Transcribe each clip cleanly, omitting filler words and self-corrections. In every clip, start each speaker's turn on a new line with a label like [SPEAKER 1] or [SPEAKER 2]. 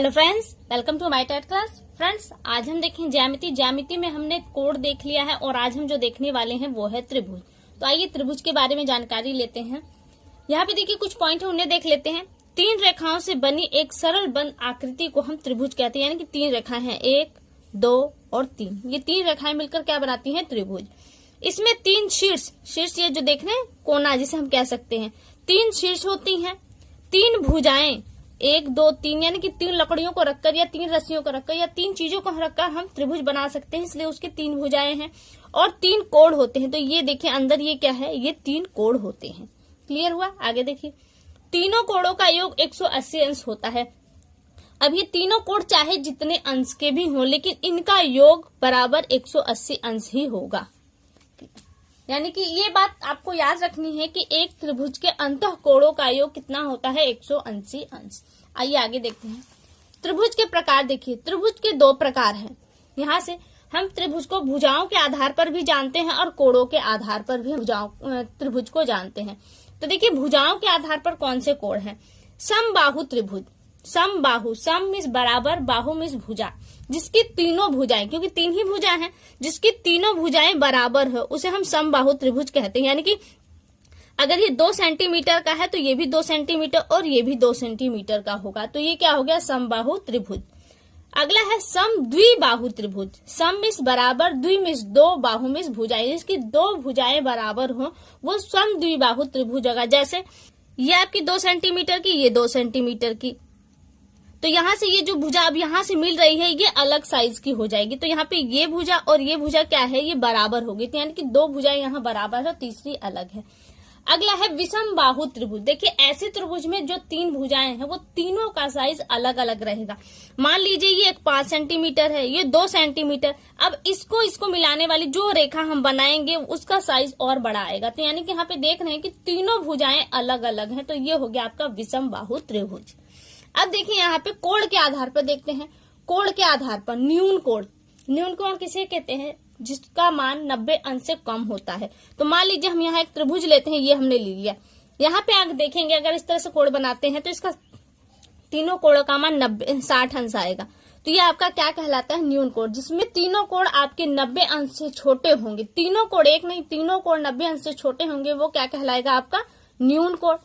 [SPEAKER 1] Hello friends, welcome to my TET class. Friends, आज हम देखें ज्यामिति में हमने कोड देख लिया है और आज हम जो देखने वाले हैं वो है त्रिभुज। तो आइए त्रिभुज के बारे में जानकारी लेते हैं। यहाँ पे देखिए कुछ पॉइंट है, उन्हें देख लेते हैं। 3 रेखाओं से बनी एक सरल बंद आकृति को हम त्रिभुज कहते हैं, यानी कि 3 रेखाएं हैं, 1, 2 और 3। ये 3 रेखाएं मिलकर क्या बनाती हैं? त्रिभुज। इसमें 3 शीर्ष ये जो देख रहे हैं कोना जिसे हम कह सकते हैं, 3 शीर्ष होती हैं, 3 भुजाएं 1, 2, 3, यानी कि 3 लकड़ियों को रखकर या 3 रस्सियों को रखकर या 3 चीजों को रखकर हम त्रिभुज बना सकते हैं, इसलिए उसके 3 भुजाएं हैं और 3 कोण होते हैं। तो ये देखिए अंदर ये क्या है, ये 3 कोण होते हैं। क्लियर हुआ? आगे देखिए, तीनों कोणों का योग 180 अंश होता है। अब ये तीनों कोण चाहे जितने अंश के भी हों, लेकिन इनका योग बराबर 180 अंश ही होगा। यानी कि ये बात आपको याद रखनी है कि एक त्रिभुज के अंतः कोणों का योग कितना होता है? 180 अंश। आइए आगे देखते हैं। त्रिभुज के प्रकार देखिए, त्रिभुज के 2 प्रकार हैं। यहाँ से हम त्रिभुज को भुजाओं के आधार पर भी जानते हैं और कोणों के आधार पर भी त्रिभुज को जानते हैं। तो देखिए भुजाओं के आधार पर कौन से कोण हैं? समबाहु त्रिभुज। समबाहु, सम मीन्स बराबर, बाहु मीन्स भुजा, जिसकी तीनों भुजाएं, क्योंकि 3 ही भुजा हैं, जिसकी तीनों भुजाएं बराबर है उसे हम समबाहु त्रिभुज कहते हैं। यानी कि अगर ये 2 सेंटीमीटर का है तो ये भी 2 सेंटीमीटर और ये भी 2 सेंटीमीटर का होगा, तो ये क्या हो गया? समबाहु त्रिभुज। अगला है सम द्विबाहु त्रिभुज। सम मीन्स बराबर, द्वि मीन्स 2, बाहु मीन्स भुजाएं, जिसकी 2 भुजाएं बराबर हो वो सम द्विबाहु त्रिभुज होगा। जैसे ये आपकी 2 सेंटीमीटर की, ये 2 सेंटीमीटर की, तो यहाँ से ये जो भुजा अब यहाँ से मिल रही है ये अलग साइज की हो जाएगी। तो यहाँ पे ये भुजा और ये भुजा क्या है? ये बराबर होगी। तो यानी कि 2 भुजाएं यहाँ बराबर है, तीसरी अलग है। अगला है विषम बाहु त्रिभुज। देखिए ऐसे त्रिभुज में जो 3 भुजाएं हैं वो तीनों का साइज अलग अलग रहेगा। मान लीजिए ये एक 5 सेंटीमीटर है, ये 2 सेंटीमीटर। अब इसको मिलाने वाली जो रेखा हम बनाएंगे उसका साइज और बड़ा आएगा। तो यानी कि यहाँ पे देख रहे हैं कि तीनों भुजाएं अलग अलग हैं। तो ये हो गया आपका विषम बाहु त्रिभुज। अब देखिए यहाँ पे कोण के आधार पर देखते हैं। कोण के आधार पर न्यून कोण। न्यून कोण किसे कहते हैं? जिसका मान 90 अंश से कम होता है। तो मान लीजिए हम यहाँ एक त्रिभुज लेते हैं, ये हमने ले लिया। यहाँ पे आप देखेंगे अगर इस तरह से कोण बनाते हैं तो इसका तीनों कोणों का मान 60 अंश आएगा। तो ये आपका क्या कहलाता है? न्यून कोण, जिसमें तीनों कोण आपके 90 अंश से छोटे होंगे। तीनों कोण, एक नहीं, तीनों कोण 90 अंश से छोटे होंगे, वो क्या कहलाएगा? आपका न्यून कोण।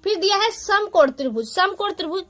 [SPEAKER 1] फिर दिया है समकोण त्रिभुज। समकोण त्रिभुज,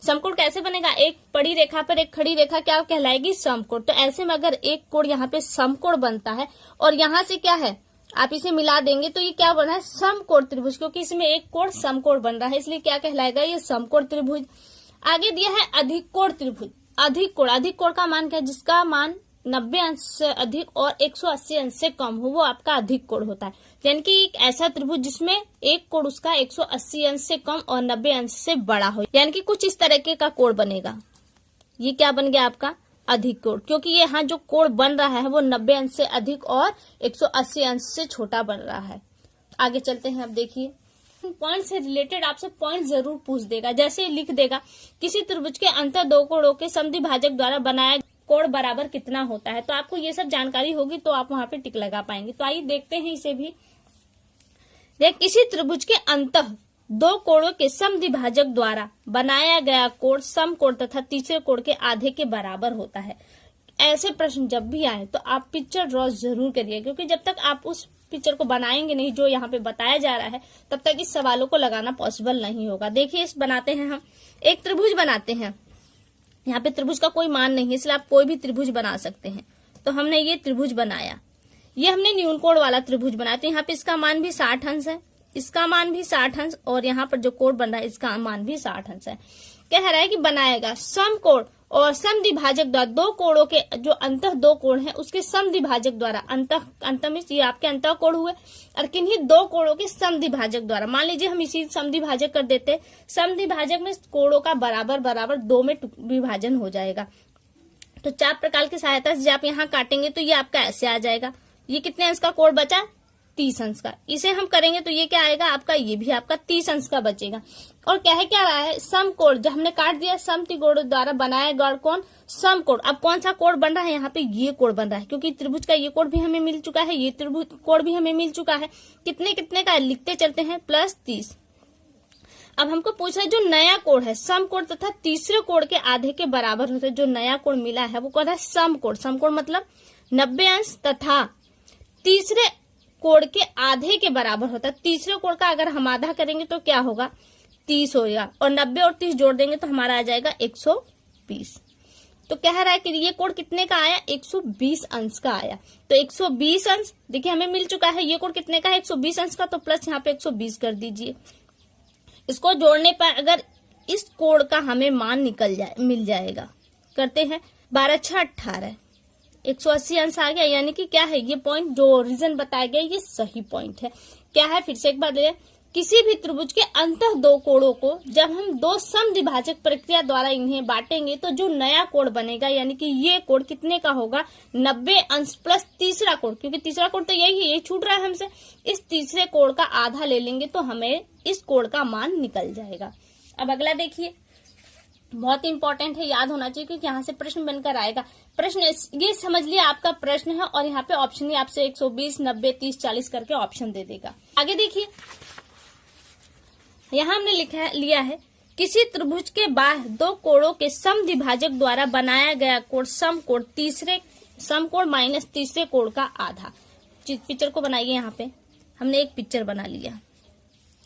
[SPEAKER 1] समकोण कैसे बनेगा? एक बड़ी रेखा पर एक खड़ी रेखा क्या कहलाएगी? समकोण। तो ऐसे में अगर एक कोण यहाँ पे समकोण बनता है और यहाँ से क्या है, आप इसे मिला देंगे तो ये क्या बना है? समकोण त्रिभुज, क्योंकि इसमें एक कोण समकोण बन रहा है, इसलिए क्या कहलाएगा? ये समकोण त्रिभुज। आगे दिया है अधिक कोण त्रिभुज। अधिक कोण का मान क्या है? जिसका मान 90 अंश से अधिक और 180 अंश से कम हो, वो आपका अधिक कोण होता है। यानी कि एक ऐसा त्रिभुज जिसमें एक कोण उसका 180 अंश से कम और 90 अंश से बड़ा हो, यानी कि कुछ इस तरह का कोण बनेगा। ये क्या बन गया? आपका अधिक कोण, क्योंकि ये यहाँ जो कोण बन रहा है वो 90 अंश से अधिक और 180 अंश से छोटा बन रहा है। आगे चलते हैं। अब देखिए पॉइंट से रिलेटेड आपसे पॉइंट जरूर पूछ देगा। जैसे लिख देगा किसी त्रिभुज के अंतर 2 कोणों के समद्विभाजक द्वारा बनाया कोण बराबर कितना होता है। तो आपको ये सब जानकारी होगी तो आप वहां पे टिक लगा पाएंगे। तो आइए देखते हैं इसे भी। देख, किसी त्रिभुज के अंतः 2 कोणों के समद्विभाजक द्वारा बनाया गया कोण समकोण तथा तीसरे कोण के आधे के बराबर होता है। ऐसे प्रश्न जब भी आए तो आप पिक्चर ड्रॉ जरूर करिए, क्योंकि जब तक आप उस पिक्चर को बनाएंगे नहीं जो यहाँ पे बताया जा रहा है, तब तक इस सवालों को लगाना पॉसिबल नहीं होगा। देखिए इस बनाते हैं, हम एक त्रिभुज बनाते हैं। यहाँ पे त्रिभुज का कोई मान नहीं है, इसलिए आप कोई भी त्रिभुज बना सकते हैं। तो हमने ये त्रिभुज बनाया, ये हमने न्यून कोण वाला त्रिभुज बनाया। तो यहाँ पे इसका मान भी 60 अंश है, इसका मान भी 60 अंश, और यहाँ पर जो कोण बन रहा है इसका मान भी 60 अंश है। कह रहा है कि बनाएगा समकोण और समद्विभाजक द्वारा 2 कोणों के जो अंतः 2 कोण है उसके समद्विभाजक द्वारा, अंतः में ये आपके अंतः कोण हुए, और किन्हीं 2 कोणों के समद्विभाजक द्वारा। मान लीजिए हम इसी समद्विभाजक कर देते, समद्विभाजक में कोणों का बराबर बराबर 2 में विभाजन हो जाएगा। तो चाप प्रकार की सहायता से आप यहाँ काटेंगे तो ये आपका ऐसे आ जाएगा। ये कितने अंश का कोण बचा? 30 अंश का। इसे हम करेंगे तो ये क्या आएगा आपका? ये भी आपका 30 अंश का बचेगा। और क्या रहा है? समकोण, जब हमने काट दिया समत्रिकोण द्वारा बनाया गया कोण समकोण। अब कौन सा कोण बन रहा है? यहाँ पे ये कोण बन रहा है, क्योंकि त्रिभुज का ये कोण भी हमें मिल चुका है, ये त्रिभुज कोण भी हमें मिल चुका है। कितने का लिखते चलते हैं? +30। अब हमको पूछ रहा है जो नया कोण है सम कोण तथा तीसरे कोण के आधे के बराबर होता है, जो नया कोण मिला है वो कौन है? सम कोण। सम कोण मतलब 90 अंश तथा तीसरे कोण के आधे के बराबर होता है। तीसरे कोण का अगर हम आधा करेंगे तो क्या होगा? 30 होगा, और 90 और 30 जोड़ देंगे तो हमारा आ जाएगा 120। तो कह रहा है कि ये कोण कितने का आया? 120 अंश का आया। तो 120 अंश देखिए हमें मिल चुका है। ये कोण कितने का है? 120 अंश का, तो प्लस यहाँ पे 120 कर दीजिए। इसको जोड़ने पर अगर इस कोण का हमें मान मिल जाएगा। करते हैं, 12 6 18, 180 अंश आ गया। यानी कि क्या है ये पॉइंट जो रीजन बताया गया ये सही पॉइंट है। क्या है फिर से एक बार देखिए, किसी भी त्रिभुज के अंतः दो कोणों को जब हम दो समद्विभाजक प्रक्रिया द्वारा इन्हें बांटेंगे तो जो नया कोण बनेगा, यानी कि ये कोण कितने का होगा? 90 अंश प्लस तीसरा कोण, क्योंकि तीसरा कोण तो यही छूट रहा है हमसे। इस तीसरे कोण का आधा ले लेंगे तो हमें इस कोण का मान निकल जाएगा। अब अगला देखिए, बहुत इंपॉर्टेंट है, याद होना चाहिए क्योंकि यहाँ से प्रश्न बनकर आएगा। प्रश्न ये समझ लिया आपका प्रश्न है, और यहाँ पे ऑप्शन ही आपसे 120 90 30 40 करके ऑप्शन दे देगा। आगे देखिए, यहाँ हमने लिया है किसी त्रिभुज के बाह्य दो कोणों के समद्विभाजक द्वारा बनाया गया कोण सम कोण तीसरे सम कोण माइनस तीसरे कोण का आधा। पिक्चर को बनाइए। यहाँ पे हमने एक पिक्चर बना लिया।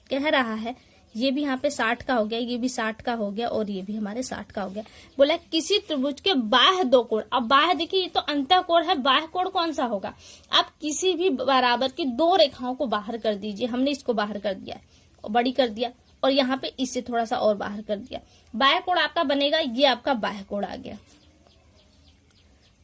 [SPEAKER 1] कह रहा है ये भी यहाँ पे 60 का हो गया, ये भी 60 का हो गया, और ये भी हमारे 60 का हो गया। बोला किसी त्रिभुज के बाह्य दो कोण। अब बाह्य देखिए ये तो अंतः कोण है, बाह्य कोण कौन सा होगा? आप किसी भी बराबर की दो रेखाओं को बाहर कर दीजिए। हमने इसको बाहर कर दिया और बड़ी कर दिया, और यहाँ पे इससे थोड़ा सा और बाहर कर दिया। बाह्य कोण आपका बनेगा, ये आपका बाह्य कोण आ गया,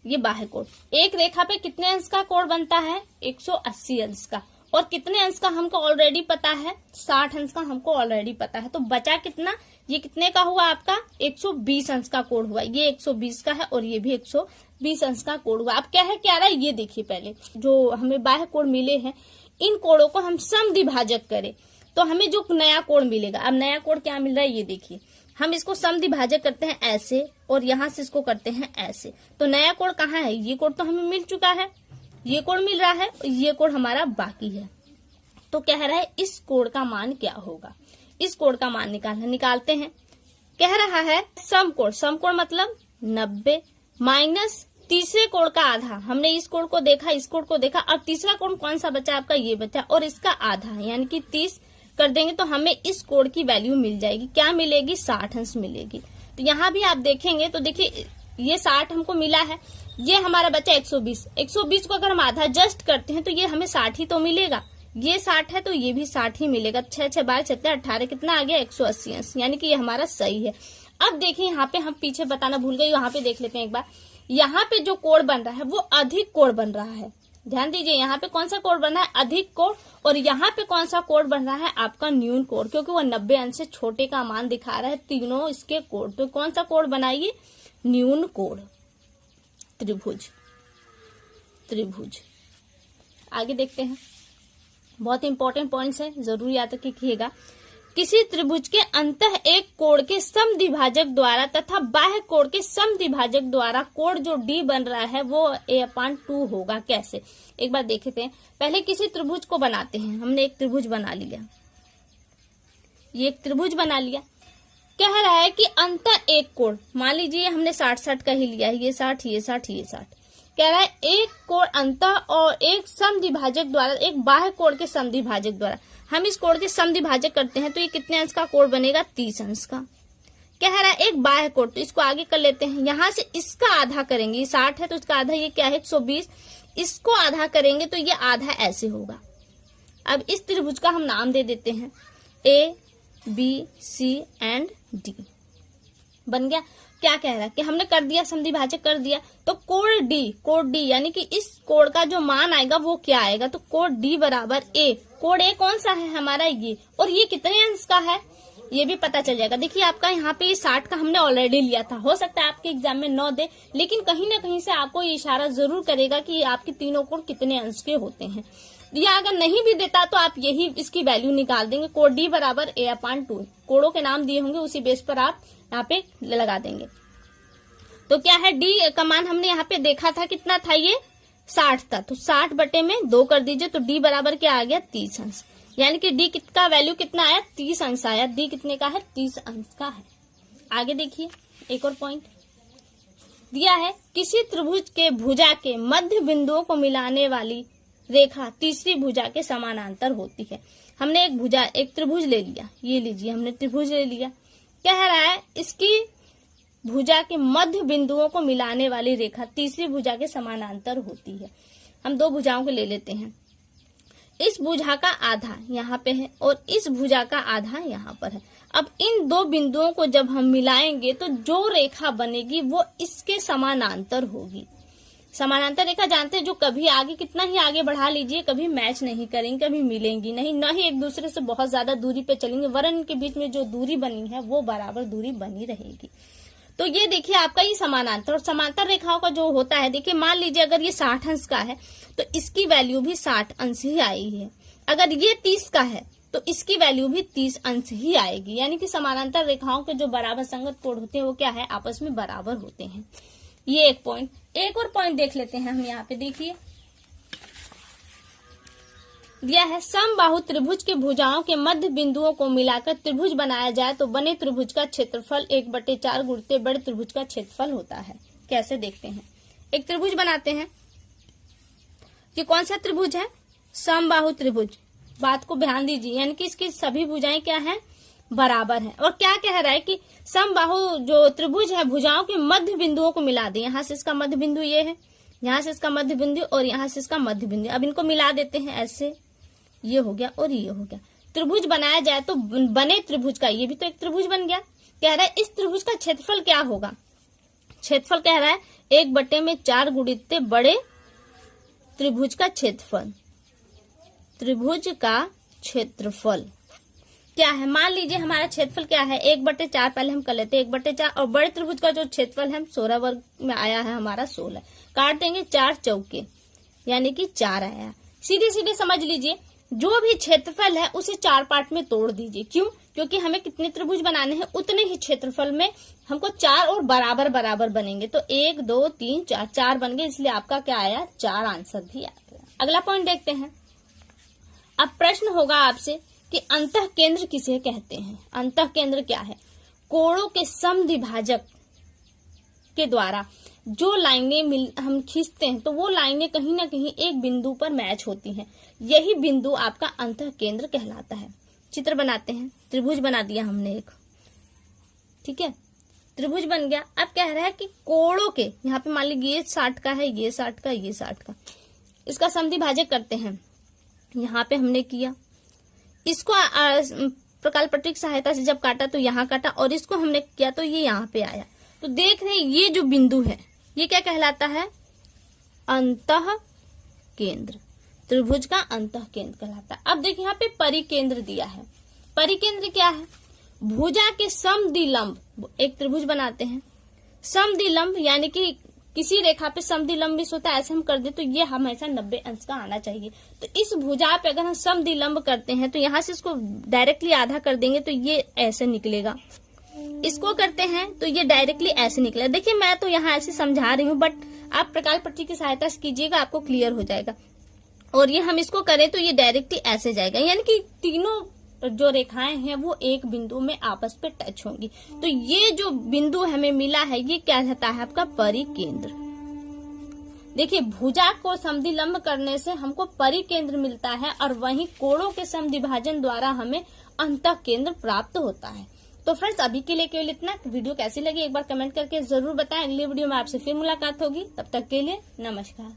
[SPEAKER 1] ये बाह्य कोण। एक रेखा पे कितने अंश का कोण बनता है? 180 अंश का। और कितने अंश का हमको ऑलरेडी पता है? 60 अंश का हमको ऑलरेडी पता है। तो बचा कितना? ये कितने का हुआ आपका? 120 अंश का कोण हुआ। ये 120 का है और ये भी 120 अंश का कोण हुआ। अब क्या है, क्या रहा है ये देखिए। पहले जो हमें बाह्य कोण मिले हैं, इन कोणों को हम समद्विभाजक करें तो हमें जो नया कोण मिलेगा। अब नया कोण क्या मिल रहा है ये देखिए। हम इसको समद्विभाजक करते हैं ऐसे, और यहां से इसको करते हैं ऐसे। तो नया कोण कहाँ है? ये कोण तो हमें मिल चुका है, ये कोण मिल रहा है, ये कोण हमारा बाकी है। तो कह रहा है इस कोण का मान क्या होगा? इस कोण का मान निकालते हैं। कह रहा है सम कोण। सम कोण मतलब 90 माइनस तीसरे कोण का आधा। हमने इस कोण को देखा, इस कोण को देखा, और तीसरा कोण कौन सा बचा? आपका ये बचा, और इसका आधा यानी कि 30 कर देंगे तो हमें इस कोण की वैल्यू मिल जाएगी। क्या मिलेगी? 60 अंश मिलेगी। तो यहाँ भी आप देखेंगे तो देखिए ये 60 हमको मिला है, ये हमारा बचा 120। 120 को अगर हम आधा जस्ट करते हैं तो ये हमें 60 ही तो मिलेगा। ये 60 है तो ये भी 60 ही मिलेगा। 6 6 12 17 18 कितना आ गया? 180 अंश, यानी कि ये हमारा सही है। अब देखिए यहाँ पे हम पीछे बताना भूल गए, यहाँ पे देख लेते हैं एक बार। यहाँ पे जो कोण बन रहा है वो अधिक कोण बन रहा है। ध्यान दीजिए, यहाँ पे कौन सा कोण बन रहा है? अधिक कोण। और यहाँ पे कौन सा कोण बन रहा है? आपका न्यून कोण, क्योंकि वो 90 अंश से छोटे का मान दिखा रहा है तीनों इसके कोण। तो कौन सा कोण बनाइए? न्यून कोण। त्रिभुज। त्रिभुज। आगे देखते हैं, बहुत इंपॉर्टेंट पॉइंट्स है, जरूर याद रखिएगा। किसी त्रिभुज के अंतः एक कोण के समद्विभाजक द्वारा तथा बाह्य कोण के समद्विभाजक द्वारा कोण जो D बन रहा है वो a/2 होगा। कैसे? एक बार देखते हैं। पहले किसी त्रिभुज को बनाते हैं। हमने एक त्रिभुज बना लिया, ये एक त्रिभुज बना लिया। कह रहा है कि अंतः एक कोण, मान लीजिए हमने 60-60 का ही लिया है, ये 60 ये 60 ये 60। कह रहा है एक कोण अंतः और एक समद्विभाजक द्वारा, एक बाह्य कोण के समद्विभाजक द्वारा। हम इस कोण के समद्विभाजक करते हैं तो ये कितने अंश का कोण बनेगा? 30 अंश का। कह रहा है एक बाह्य कोण, तो इसको आगे कर लेते हैं। यहां से इसका आधा करेंगे, ये 60 है तो इसका आधा ये क्या है? 120। इसको आधा करेंगे तो ये आधा ऐसे होगा। अब इस त्रिभुज का हम नाम दे देते हैं A B C and D। बन गया। क्या कह रहा है कि हमने कर दिया, समद्विभाजक कर दिया, तो कोण D यानी कि इस कोण का जो मान आएगा वो क्या आएगा? तो कोण D बराबर A। कोण A कौन सा है? हमारा ये। और ये कितने अंश का है ये भी पता चल जाएगा। देखिए आपका यहाँ पे 60 का हमने ऑलरेडी लिया था। हो सकता है आपके एग्जाम में 9 दे, लेकिन कहीं ना कहीं से आपको ये इशारा जरूर करेगा कि आपके तीनों कोण कितने अंश के होते हैं। या अगर नहीं भी देता तो आप यही इसकी वैल्यू निकाल देंगे। कोण D बराबर a/2। कोणों के नाम दिए होंगे उसी बेस पर आप यहाँ पे लगा देंगे। तो क्या है? D का मान हमने यहाँ पे देखा था, कितना था? ये 60 था। तो 60 बटे में 2 कर दीजिए तो D बराबर क्या आ गया? 30 अंश। यानी कि डी का वैल्यू कितना आया, 30 अंश आया। डी कितने का है, 30 अंश का है। आगे देखिए एक और पॉइंट दिया है, किसी त्रिभुज के भुजा के मध्य बिंदुओं को मिलाने वाली रेखा तीसरी भुजा के समानांतर होती है। हमने एक त्रिभुज ले लिया, ये लीजिए हमने त्रिभुज ले लिया। कह रहा है इसकी भुजा के मध्य बिंदुओं को मिलाने वाली रेखा तीसरी भुजा के समानांतर होती है। हम दो भुजाओं को ले लेते हैं। इस भुजा का आधा यहाँ पे है और इस भुजा का आधा यहाँ पर है। अब इन दो बिंदुओं को जब हम मिलाएंगे तो जो रेखा बनेगी वो इसके समानांतर होगी। समानांतर रेखा जानते हैं, जो कभी आगे कितना ही आगे बढ़ा लीजिए कभी मैच नहीं करेंगे, कभी मिलेंगी नहीं, न ही एक दूसरे से बहुत ज्यादा दूरी पे चलेंगे, वरन इनके बीच में जो दूरी बनी है वो बराबर दूरी बनी रहेगी। तो ये देखिए आपका ये समानांतर और समांतर रेखाओं का जो होता है, देखिए मान लीजिए अगर ये 60 अंश का है तो इसकी वैल्यू भी 60 अंश ही आई है। अगर ये 30 का है तो इसकी वैल्यू भी 30 अंश ही आएगी। यानी कि समानांतर रेखाओं के जो बराबर संगत कोण होते हैं वो क्या है, आपस में बराबर होते हैं। ये एक पॉइंट। एक और पॉइंट देख लेते हैं हम यहाँ पे। देखिए दिया है, समबाहु त्रिभुज के भुजाओं के मध्य बिंदुओं को मिलाकर त्रिभुज बनाया जाए तो बने त्रिभुज का क्षेत्रफल 1/4 गुणित बड़े त्रिभुज का क्षेत्रफल होता है। कैसे देखते हैं, एक त्रिभुज बनाते हैं। ये कौन सा त्रिभुज है, समबाहु त्रिभुज। बात को ध्यान दीजिए, यानी कि इसकी सभी भुजाएं क्या है, बराबर है। और क्या कह रहा है कि समबाहु जो त्रिभुज है भुजाओं के मध्य बिंदुओं को मिला दे। यहाँ से इसका मध्य बिंदु ये है, यहाँ से इसका मध्य बिंदु और यहाँ से इसका मध्य बिंदु। अब इनको मिला देते हैं ऐसे, ये हो गया और ये हो गया। त्रिभुज बनाया जाए तो बने त्रिभुज का, ये भी तो एक त्रिभुज बन गया। कह रहा है इस त्रिभुज का क्षेत्रफल क्या होगा, क्षेत्रफल कह रहा है 1/4 गुणित बड़े त्रिभुज का क्षेत्रफल। त्रिभुज का क्षेत्रफल क्या है, मान लीजिए हमारा क्षेत्रफल क्या है 1/4, पहले हम कर लेते हैं 1/4 और बड़े त्रिभुज का जो क्षेत्रफल है 16 वर्ग में आया है हमारा 16। काट देंगे 4 चौके यानी कि 4 आया। सीधे सीधे समझ लीजिए, जो भी क्षेत्रफल है उसे 4 पार्ट में तोड़ दीजिए। क्यों, क्योंकि हमें कितने त्रिभुज बनाने हैं उतने ही क्षेत्रफल में हमको 4 और बराबर बराबर बनेंगे। तो 1 2 3 4 4 बन गए, इसलिए आपका क्या आया, 4 आंसर भी आ गया। अगला पॉइंट देखते हैं। अब प्रश्न होगा आपसे कि अंतः केंद्र किसे कहते हैं। अंतः केंद्र क्या है, कोणों के समद्विभाजक के द्वारा जो लाइनें हम खींचते हैं तो वो लाइनें कहीं ना कहीं एक बिंदु पर मैच होती हैं, यही बिंदु आपका अंतः केंद्र कहलाता है। चित्र बनाते हैं, त्रिभुज बना दिया हमने एक, ठीक है, त्रिभुज बन गया। अब कह रहा है कि कोणों के, यहाँ पे मान लीजिए ये 60 का है, ये 60 का, ये 60 का, इसका समद्विभाजक करते हैं। यहाँ पे हमने किया, इसको प्रकाल पट्टी की सहायता से जब काटा तो यहाँ काटा और इसको हमने किया तो ये यहाँ पे आया। तो देख रहे हैं ये जो बिंदु है ये क्या कहलाता है, अंतः केंद्र। त्रिभुज का अंतः केंद्र कहलाता है। अब देखिए यहाँ पे परिकेंद्र दिया है। परिकेंद्र क्या है, भुजा के समद्विलंब, एक त्रिभुज बनाते हैं, समद्विलंब यानी कि किसी रेखा पे समद्विलंब होता है, ऐसे हम कर दे तो ये हमेशा 90 अंश का आना चाहिए। तो इस भुजा पे अगर हम समद्विलंब करते हैं तो यहाँ से इसको डायरेक्टली आधा कर देंगे तो ये ऐसे निकलेगा। इसको करते हैं तो ये डायरेक्टली ऐसे निकलेगा। देखिए मैं तो यहाँ ऐसे समझा रही हूँ, बट आप प्रकाल पट्टी की सहायता से कीजिएगा, आपको क्लियर हो जाएगा। और ये हम इसको करें तो ये डायरेक्टली ऐसे जाएगा, यानी कि तीनों जो रेखाएं हैं वो एक बिंदु में आपस पे टच होंगी। तो ये जो बिंदु हमें मिला है ये क्या रहता है, आपका परिकेंद्र। देखिए भुजा को समद्विलंब करने से हमको परिकेंद्र मिलता है और वहीं कोणों के समद्विभाजन द्वारा हमें अंतः केंद्र प्राप्त होता है। तो फ्रेंड्स अभी के लिए केवल इतना। वीडियो कैसी लगी एक बार कमेंट करके जरूर बताएं। अगली वीडियो में आपसे फिर मुलाकात होगी, तब तक के लिए नमस्कार।